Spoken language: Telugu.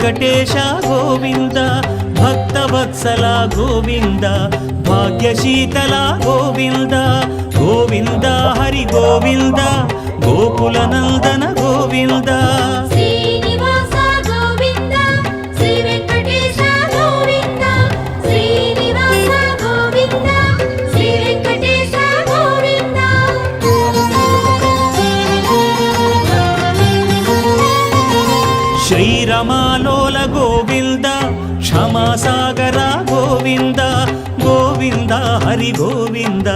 వెంకటేశ గోవింద, భక్తవత్సల గోవింద, భాగ్యశీతల గోవింద, గోవింద హరి గోవింద, గోకుల నందన గోవింద. శ్రీనివాస గోవింద, శ్రీ వెంకటేశ గోవింద, శ్రీనివాస గోవింద, శ్రీ వెంకటేశ గోవింద. శ్రీరమాలోల గోవింద, క్షమాసాగర గోవింద, గోవింద హరి గోవింద,